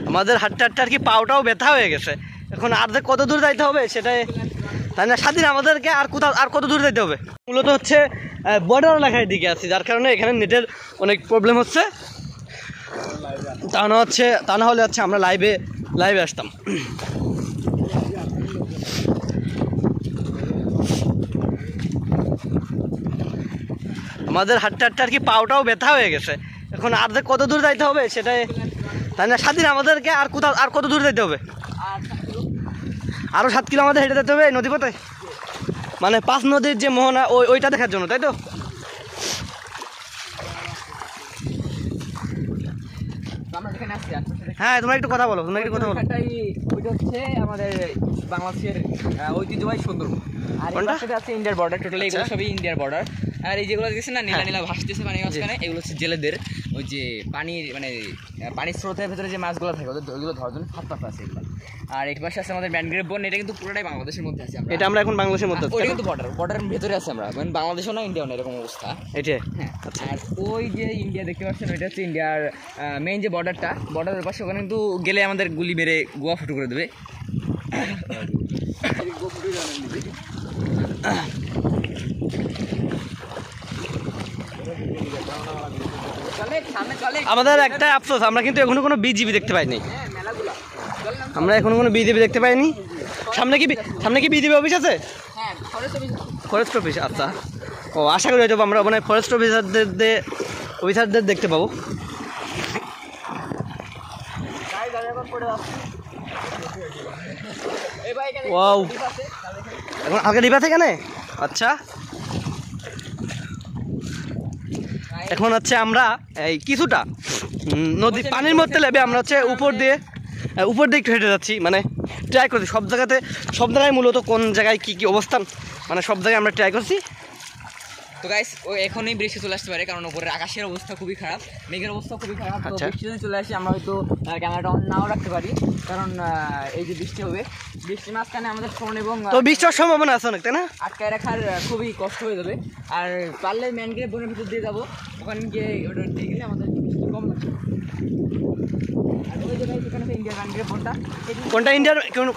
আমাদের হাঁটতে হাঁটতে আর কি পাওটাও ব্যথা হয়ে গেছে। এখন আর যে কত দূর যাইতে হবে সেটাই, তাই না স্বাধীন? আমাদেরকে আর কত দূর যাইতে হবে? মূলত হচ্ছে বর্ডার এলাকার দিকে আছি, যার কারণে এখানে নেটের অনেক প্রবলেম হচ্ছে। তা না হলে হচ্ছে আমরা লাইভে আসতাম। আমাদের হাঁটতে হাঁটতে আর কি পাওটাও ব্যথা হয়ে গেছে। এখন আর যে কত দূর যাইতে হবে সেটাই, তাই না স্বাধীন? আমাদেরকে আর কত দূর যাইতে হবে? আরও 7 কিলো আমাদের হেঁটে যেতে হবে নদীপথে, মানে 5 নদীর যে মোহনা ওইটা দেখার জন্য, তাই তো? হ্যাঁ, তোমরা একটু কথা বলো। ওইটা হচ্ছে আমাদের বাংলাদেশের ঐতিহ্যবাহী সুন্দরবন, আর এর সাথে আছে ইন্ডিয়ার বর্ডার। টোটালি এগুলো সবই ইন্ডিয়ার বর্ডার। আর এই যেগুলো দেখছেন না নীলা নীলা ভাসতেছে পানির মাঝখানে, এগুলো হচ্ছে জেলেদের ওই যে পানির মানে পানির স্রোতের ভেতরে যে মাছগুলো থাকে ওইগুলো ধরার জন্য হাত পাতা আছে এগুলো। আর এই পাশে আছে আমাদের ম্যানগ্রেভ বন, এটা কিন্তু পুরোটাই বাংলাদেশের মধ্যে আছে। এটা আমরা এখন বাংলাদেশের মধ্যে আছি, ওইটা কিন্তু বর্ডারের ভেতরে আছে আমরা, মানে বাংলাদেশও না ইন্ডিয়াও না, এরকম অবস্থা এটা। হ্যাঁ, আর ওই যে ইন্ডিয়া দেখতে পাচ্ছেন, ওইটা হচ্ছে ইন্ডিয়ার মেইন যে বর্ডারের পাশে, ওখানে কিন্তু গেলে আমাদের গুলি মেরে গোয়া ফুটো করে দেবে। আমাদের একটা আফসোস, আমরা কিন্তু এখনো কোনো বিজিবি দেখতে পাইনি। আমরা এখনো কোনো বিজিবি দেখতে পাইনি। সামনে কি বিজিবি অফিস আছে? ফরেস্ট অফিস, আচ্ছা। ও, আশা করি হয়তো আমরা মানে ফরেস্ট অফিসারদের দেখতে পাবো। ওয়াও, এখন হালকা ডিপ আছে এখানে। আচ্ছা, এখন হচ্ছে আমরা এই কিছুটা নদী পানির মধ্যে লেবে আমরা হচ্ছে উপর দিয়ে একটু হেঁটে যাচ্ছি, মানে ট্রাই করছি সব জায়গায় মূলত কোন জায়গায় কি অবস্থান, মানে সব জায়গায় আমরা ট্রাই করছি। তো গাইস, এখনই বৃষ্টি চলে আসতে পারে, কারণ উপরের আকাশের অবস্থা খুবই খারাপ, মেঘের অবস্থা খুবই খারাপ। তো বৃষ্টি যদি চলে আসে, আমরা হয়তো ক্যামেরাটা অন নাও রাখতে পারি, কারণ এই যে বৃষ্টি হবে, বৃষ্টির মাঝখানে আমাদের ফোন এবং তো বৃষ্টির সম্ভাবনা আছে অনেক, তাই না? আটকায় রাখার খুবই কষ্ট হয়ে যাবে। আর পারলে ম্যানগ্রেভ বনের ভিতর দিয়ে যাবো, ওখানে গিয়ে ওটা দিয়ে গেলে আমাদের বৃষ্টি কম লাগবে। আর ওই জায়গায় সেখানে ইন্ডিয়ার ম্যানগ্রেভ বনটা,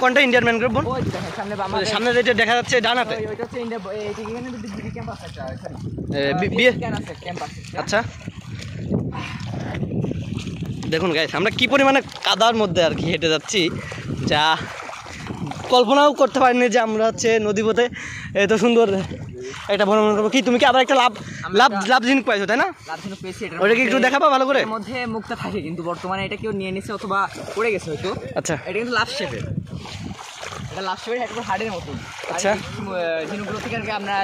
কোনটা ইন্ডিয়ার ম্যানগ্রেভ বন? ওই দেখেন সামনে যেটা দেখা যাচ্ছে ডানাতে, ওইটা হচ্ছে ইন্ডিয়া। এখানে বিবি ক্যাম্প আছে, আচ্ছা। দেখুন গাইস, আমরা কি পরিমাণে কাদার মধ্যে আর কি হেঁটে যাচ্ছি, যা কল্পনাও করতে পারিনি যে আমরা হচ্ছে নদীপথে এত সুন্দর একটা ভ্রমণ করবো। কি তুমি কি আবার একটা লাভ জিনিস পাইছো, তাই না? ওটা কি একটু দেখাবা ভালো করে? এর মধ্যে মুক্তা থাকে, কিন্তু বর্তমানে এটা কেউ নিয়ে নিছে অথবা পড়ে গেছে হয়তো। আচ্ছা, এটা কিন্তু লাভ শেপের, এটা লাভ শেপের একটু হার্ডের মতন। আচ্ছা, জিনিসগুলো থেকে আর কি আমরা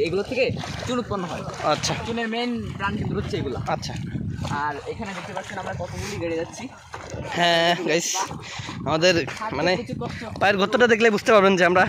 এগুলো থেকে চুন উৎপন্ন হয়। আচ্ছা, চুনের মেইন প্রাণ কিন্তু হচ্ছে এগুলো। আচ্ছা। আর এখানে দেখতে পাচ্ছেন আমরা কতগুলি গেড়ে যাচ্ছি। হ্যাঁ গাইস, আমাদের মানে পায়ের গর্তটা দেখলে বুঝতে পারবেন যে আমরা